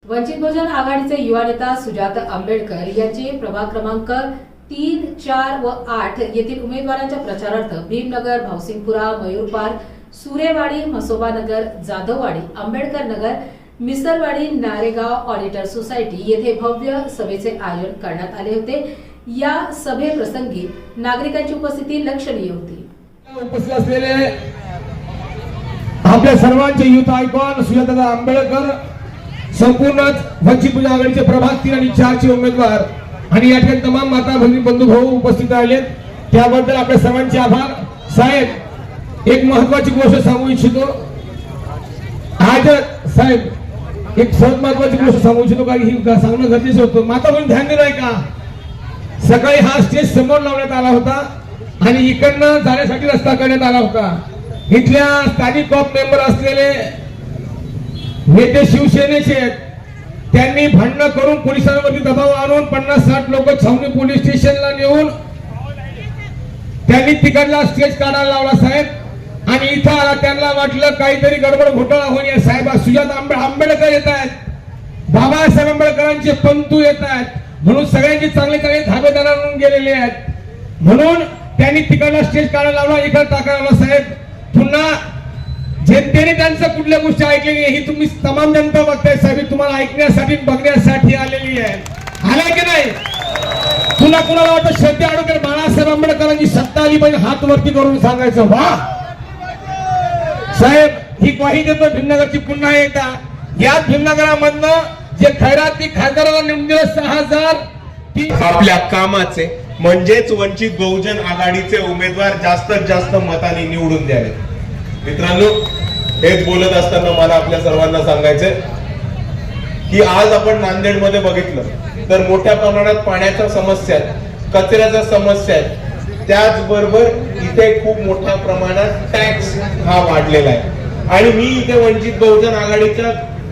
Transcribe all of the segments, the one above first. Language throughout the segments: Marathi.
वंचित बहुजन आघाडीचे युवा नेता सुजात आंबेडकर यांचे प्रभाग क्रमांक 3, 4 व 8 येथील उमेदवारांच्या प्रचारार्थ Bhimnagar, Bhavsingpura, Mayur park, Surewadi, मसोबानगर, Jadhavwadi, Ambedkar Nagar, Misarwadi, Naregaon auditor society येथे भव्य सभेचे आयोजन करण्यात आले होते। या सभेप्रसंगी नागरिकांची उपस्थिती लक्षणीय होती। उपस्थित असलेले आपल्या सर्वांचे युथ आयकॉन सुजात आंबेडकर, संपूर्ण वंचित बहुजन आघाडीचे प्रभाग 3 आणि 4 चे उमेदवार आणि या ठिकाणी तमाम माता भगिनी बंधू भाऊ उपस्थित राहिले, त्याबद्दल आपल्या सर्वांचे आभार। साहेब, एक महत्त्वाची गोष्ट सांगू इच्छितो। आज साहेब एक सर्वात महत्त्वाची गोष्ट सांगू इच्छितो, कारण ही सांगणं गरजेचं होतं। माता भगिनी ध्यान दिलंय का? सकाळी हा स्टेज समोर लावण्यात आला होता आणि इकडनं जाण्यासाठी रस्ता करण्यात आला होता। इथल्या स्थानिक कॉप मेंबर असलेले नेते शिवसेनेचे त्यांनी भांडण करून पोलिसांवरती दबाव आणून 50-60 लोक छावणी पोलीस स्टेशनला नेऊन त्यांनी तिकडला स्टेज काढायला लावला साहेब। आणि इथं आला, त्यांना वाटलं काहीतरी गडबड घोटाळा होईल। साहेब सुजात आंबेडकर येत आहेत, बाबासाहेब आंबेडकरांचे पंतू येत आहेत, म्हणून सगळ्यांचे चांगले चांगले धाबेदार आणून गेलेले आहेत, म्हणून त्यांनी तिकडला स्टेज काढायला लावला, इकडे टाकायला लावला साहेब। पुन्हा जनतेने त्यांचं कुठल्या गोष्टी ऐकलेली ही तुम्ही तमाम जनता बघताय साहेब, तुम्हाला ऐकण्यासाठी बघण्यासाठी आलेली आहे, आलाय की नाही? पुन्हा कुणाला वाटतं श्रद्धे अडवकर बाळासाहेब आंबेडकरांची सत्ता आली पाहिजे, हात वरती करून सांगायचं वा साहेब। ही ग्वाही देतो भीमनगरची पुन्हा एकदा। या भीमनगरामधनं जे खैराती खासदाराला निवडून दिलं 6000 आपल्या कामाचे म्हणजेच वंचित बहुजन आघाडीचे उमेदवार जास्तीत जास्त मतांनी निवडून द्यावे। मित्रांनो, हेच बोलत असताना मला आपल्या सर्वांना सांगायचंय की आज आपण नांदेडमध्ये बघितलं तर मोठ्या प्रमाणात पाण्याच्या समस्या आहेत, कचऱ्याच्या समस्या आहेत, त्याचबरोबर इथे खूप मोठ्या प्रमाणात टॅक्स हा वाढलेला आहे। आणि मी इथे वंचित बहुजन आघाडीच्या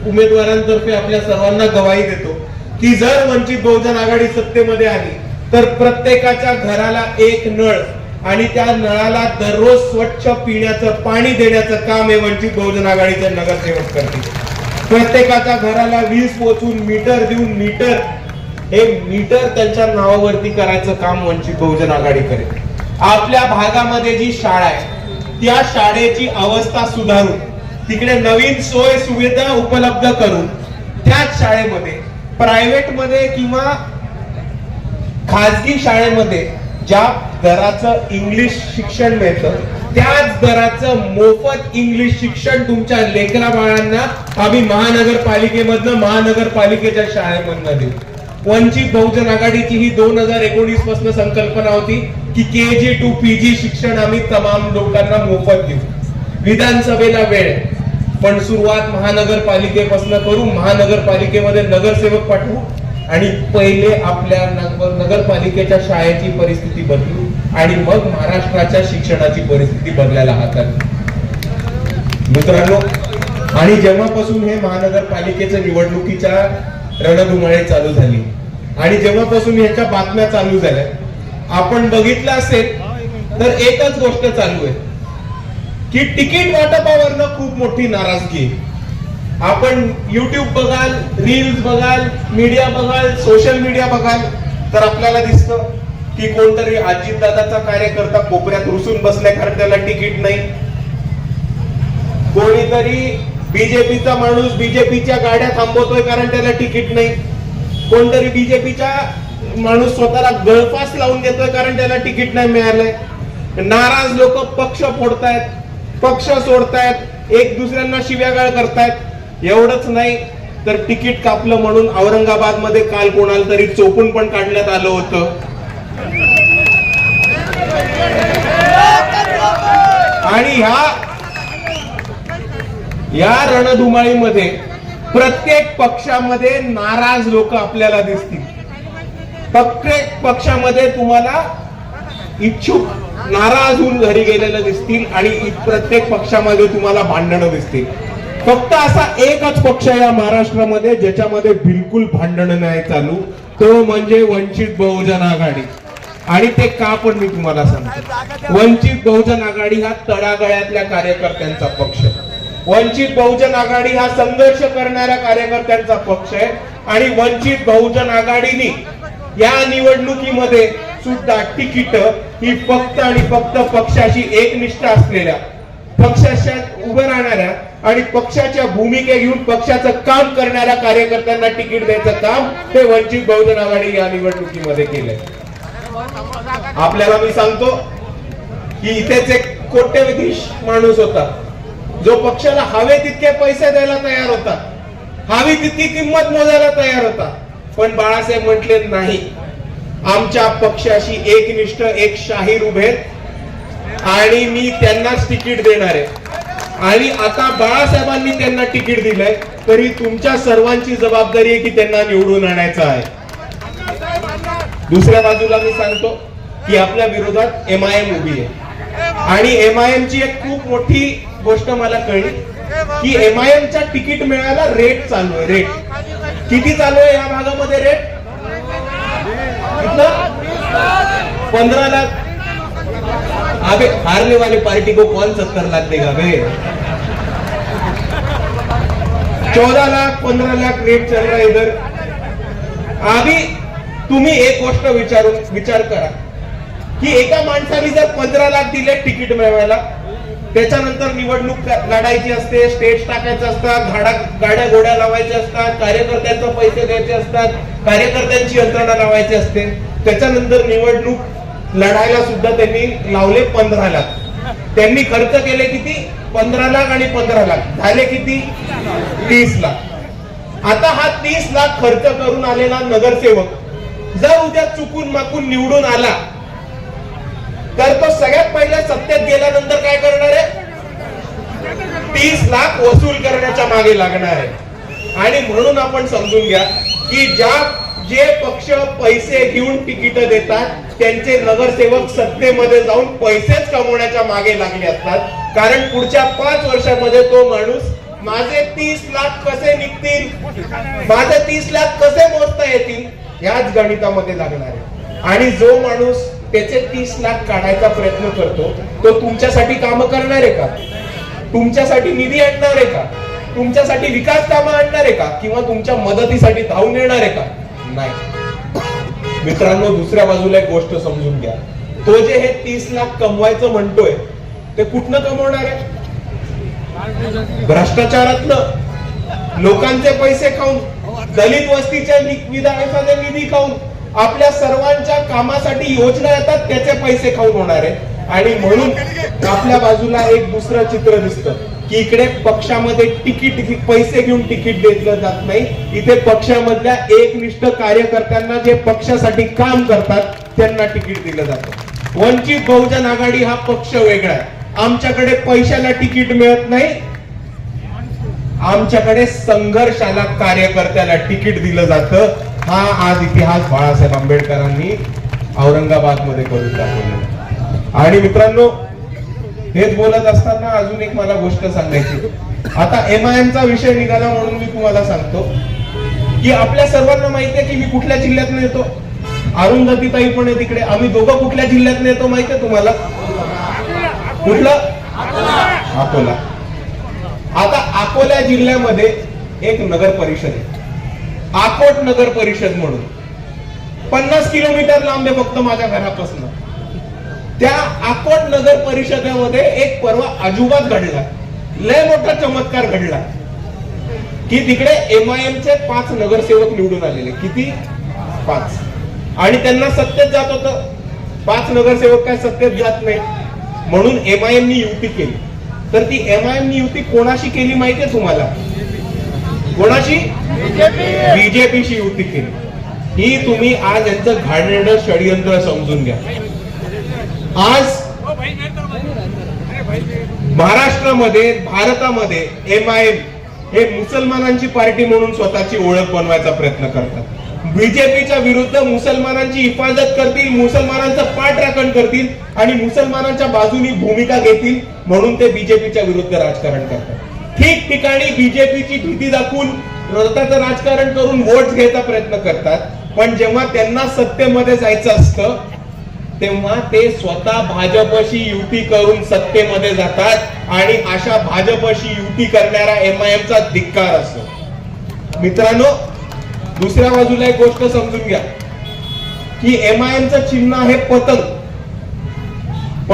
उमेदवारांतर्फे आपल्या सर्वांना गवाही देतो की जर वंचित बहुजन आघाडी सत्तेमध्ये आली तर प्रत्येकाच्या घराला एक नळ आणि त्या नळाला दररोज स्वच्छ पिण्याचं पाणी देण्याचं काम हे वंचित बहुजन आघाडीचे नगरसेवक करतील। प्रत्येकाच्या घराला वीज पोहोचून मीटर देऊन मीटर त्यांच्या नावावरती करायचं काम वंचित बहुजन आघाडी करेल। आपल्या भागामध्ये जी शाळा आहे त्या शाळेची अवस्था सुधारून तिकडे नवीन सोय सुविधा उपलब्ध करून त्याच शाळेमध्ये प्रायव्हेट मध्ये किंवा खाजगी शाळेमध्ये ज्या दराचं इंग्लिश शिक्षण मिळतं त्याच दराचं मोफत इंग्लिश शिक्षण तुमच्या लेकरा बाळांना आम्ही महानगरपालिकेमधनं महानगरपालिकेच्या शाळेमधनं देऊ। वंचित बहुजन आघाडीची ही 2019 पासून संकल्पना होती की KG to PG शिक्षण आम्ही तमाम लोकांना मोफत देऊ। विधानसभेला वेळ पण सुरुवात महानगरपालिकेपासून करू, महानगरपालिकेमध्ये नगरसेवक पाठवू आणि पहिले आपल्या नगरपालिकेच्या शाळेची परिस्थिती बदलू आणि मग महाराष्ट्राच्या शिक्षणाची परिस्थिती बदलायला हातात। मित्रांनो, आणि जेव्हापासून हे महानगरपालिकेच्या निवडणुकीच्या रणधुमाळी चालू झाली आणि जेव्हापासून ह्याच्या बातम्या चालू झाल्या, आपण बघितलं असेल तर एकच गोष्ट चालू आहे की तिकीट वाटपावरनं खूप मोठी नाराजगी आहे। आपण YouTube बघाल, रील्स बघाल, मीडिया बघाल, सोशल मीडिया बघाल तर आपल्याला दिसतं की कोणतरी अजितदादाचा कार्यकर्ता कोपऱ्यात रुसून बसलाय कारण त्याला तिकीट नाही, कोणीतरी बीजेपीचा माणूस बीजेपीच्या गाड्या थांबवतोय कारण त्याला तिकीट नाही, कोणतरी बीजेपीचा माणूस स्वतःला गळफास लावून देतोय कारण त्याला तिकीट नाही मिळालंय। नाराज लोक पक्ष फोडतायत, पक्ष सोडतायत, एक दुसऱ्यांना शिव्यागाळ करतायत। एवढंच नाही तर तिकीट कापलं म्हणून औरंगाबाद मध्ये काल कोणाला तरी चोपून पण काढण्यात आलं होतं। आणि या रणधुमाळीमध्ये प्रत्येक पक्षामध्ये नाराज लोक आपल्याला दिसतील। प्रत्येक पक्षामध्ये तुम्हाला इच्छुक नाराज होऊन घरी गेलेले दिसतील आणि प्रत्येक पक्षामध्ये तुम्हाला भांडणं दिसतील। फक्त असा एकच पक्ष या महाराष्ट्रामध्ये ज्याच्यामध्ये बिलकुल भांडण नाही चालू, तो म्हणजे वंचित बहुजन आघाडी। आणि ते का पण मी तुम्हाला सांगतो, वंचित बहुजन आघाडी हा तळागाळातल्या कार्यकर्त्यांचा पक्ष। वंचित बहुजन आघाडी हा संघर्ष करणाऱ्या कार्यकर्त्यांचा पक्ष आहे आणि वंचित बहुजन आघाडीने या निवडणुकीमध्ये सुद्धा तिकीट ही फक्त आणि फक्त पक्षाशी एकनिष्ठ असलेल्या, पक्षाच्या उभं राहणाऱ्या आणि पक्षाच्या भूमिका घेऊन पक्षाचं काम करणाऱ्या कार्यकर्त्यांना तिकीट द्यायचं काम हे वंचित बहुजन आघाडी या निवडणुकीमध्ये केलंय. आपल्याला मी सांगतो की इथेच एक कोट्यवधी माणूस होता जो पक्षाला हवे तितके पैसे द्यायला तयार होता, हवी तितकी किंमत मोजायला तयार होता, पण बाळासाहेब म्हटले नाही, आमच्या पक्षाशी एकनिष्ठ एक शाहीर उभे आणि मी त्यांनाच तिकीट देणार आहे. आणि आता बाळासाहेबांनी त्यांना तिकीट दिलंय तरी तुमच्या सर्वांची जबाबदारी आहे की त्यांना निवडून आणायचं आहे. दुसऱ्या बाजूला मी सांगतो की आपल्या विरोधात MIM उभी आहे आणि MIM ची एक खूप मोठी गोष्ट मला कळली की MIM च्या तिकीट मिळायला रेट चालू आहे. रेट किती चालू आहे या भागामध्ये? रेट 15 लाख. अबे हारने वाली पार्टी को कौन 70 लाख देगा बे? 14 लाख 15 लाख रेट चल रहा है इधर. अभी तुम्ही एक गोष्ट विचार करा की एका माणसाने जर 15 लाख दिले तिकीट मिळवायला, त्याच्यानंतर निवडणूक लढायची असते, स्टेज टाकायचं असतात, गाड्या घोड्या लावायच्या असतात, कार्यकर्त्यांचे पैसे द्यायचे असतात, कार्यकर्त्यांची यंत्रणा लावायची असते, त्याच्यानंतर निवडणूक लढायला सुद्धा त्यांनी लावले 15 लाख. त्यांनी खर्च केले किती? 15 लाख आणि 15 लाख झाले किती? 30 लाख. आता हा 30 लाख खर्च करून आलेला नगरसेवक जर उद्या चुकून माकून निवडून आला तर तो सगळ्यात पहिल्या सत्तेत गेल्यानंतर काय करणार आहे? 30 लाख वसूल करण्याच्या मागे लागणार आहे. आणि म्हणून आपण समजून घ्या की जे पक्ष पैसे घेऊन तिकीट देतात त्यांचे नगरसेवक सत्तेमध्ये जाऊन पैसेच कमवण्याच्या मागे लागले असतात, कारण पुढच्या 5 वर्षामध्ये तो माणूस माझे 30 लाख कसे निघतील, माझे 30 लाख कसे मोजता येतील याच गणितामध्ये लागणार आहे. आणि जो माणूस त्याचे 30 लाख काढायचा प्रयत्न करतो तो तुमच्यासाठी काम करणार आहे का? तुमच्यासाठी निधी आणणार आहे का? तुमच्यासाठी विकास कामं आणणार आहे का? किंवा तुमच्या मदतीसाठी धावून येणार आहे का? नाही. मित्रांनो, दुसऱ्या बाजूला एक गोष्ट समजून घ्या, तो जे हे 30 लाख कमवायचं म्हणतोय ते कुठनं कमवणार आहे? भ्रष्टाचारातलं, लोकांचे पैसे खाऊन, दलित वस्तीच्या विधायचा निधी खाऊन, आपल्या सर्वांच्या कामासाठी योजना येतात त्याचे पैसे खाऊन होणार आहे. आणि म्हणून आपल्या बाजूला एक दुसरं चित्र दिसतं की इकडे पक्षामध्ये तिकीट पैसे घेऊन तिकीट दिलं जात नाही, इथे पक्षामधल्या एकनिष्ठ कार्यकर्त्यांना जे पक्षासाठी काम करतात त्यांना तिकीट दिलं जातं. वंचित बहुजन आघाडी हा पक्ष वेगळा आहे. आमच्याकडे पैशाला तिकीट मिळत नाही, आमच्याकडे संघर्षाला कार्यकर्त्याला तिकीट दिलं जातं. हा आज इतिहास बाळासाहेब आंबेडकरांनी औरंगाबाद मध्ये करून दाखवला. आणि मित्रांनो, हेच बोलत असताना अजून एक मला गोष्ट सांगायची. आता MIM चा विषय निघाला म्हणून मी तुम्हाला सांगतो की आपल्या सर्वांना माहिती आहे की मी कुठल्या जिल्ह्यातून येतो. अरुंधतीताई पण आहे तिकडे. आम्ही दोघं कुठल्या जिल्ह्यातून येतो माहिती आहे तुम्हाला? कुठलं? अकोला. आता अकोला जिल्ह्यामध्ये एक नगर परिषद आहे, आकोट नगर परिषद म्हणून. 50 किलोमीटर लांब आहे फक्त माझ्या घरापासून. त्या आकोट नगर परिषदेमध्ये एक परवा अजुबात घडला, लय मोठा चमत्कार घडला की तिकडे MIM चे 5 नगरसेवक निवडून आलेले. किती? 5. आणि त्यांना सत्तेत जात होतं. 5 नगरसेवक काय सत्तेत जात नाही, म्हणून MIM नी युती केली. तर ती MIM नी युती कोणाशी केली माहितीये तुम्हाला? कोणाशी? बीजेपीशी युती केली. ही तुम्ही आज यांचं घाणेरडं षडयंत्र समजून घ्या. आज महाराष्ट्रामध्ये, भारतामध्ये MIM हे मुसलमानांची पार्टी म्हणून स्वतःची ओळख बनवायचा प्रयत्न करतात. बीजेपीच्या विरुद्ध मुसलमानांची हिफाजत करतील, मुसलमानांचं पाठराखण करतील आणि मुसलमानांच्या बाजूनी भूमिका घेतील म्हणून ते बीजेपीच्या विरुद्ध राजकारण करतात. ठिकठिकाणी बीजेपीची भीती दाखवून स्वतःचं राजकारण करून वोट घ्यायचा प्रयत्न करतात. पण जेव्हा त्यांना सत्तेमध्ये जायचं असतं तेव्हा ते स्वतः भाजपशी युती करून सत्तेमध्ये जातात आणि अशा भाजपशी युती करणाऱ्या MIM चा धिक्कार असतो. मित्रांनो, दुसऱ्या बाजूला एक गोष्ट समजून घ्या की MIM चं चिन्ह आहे पतंग.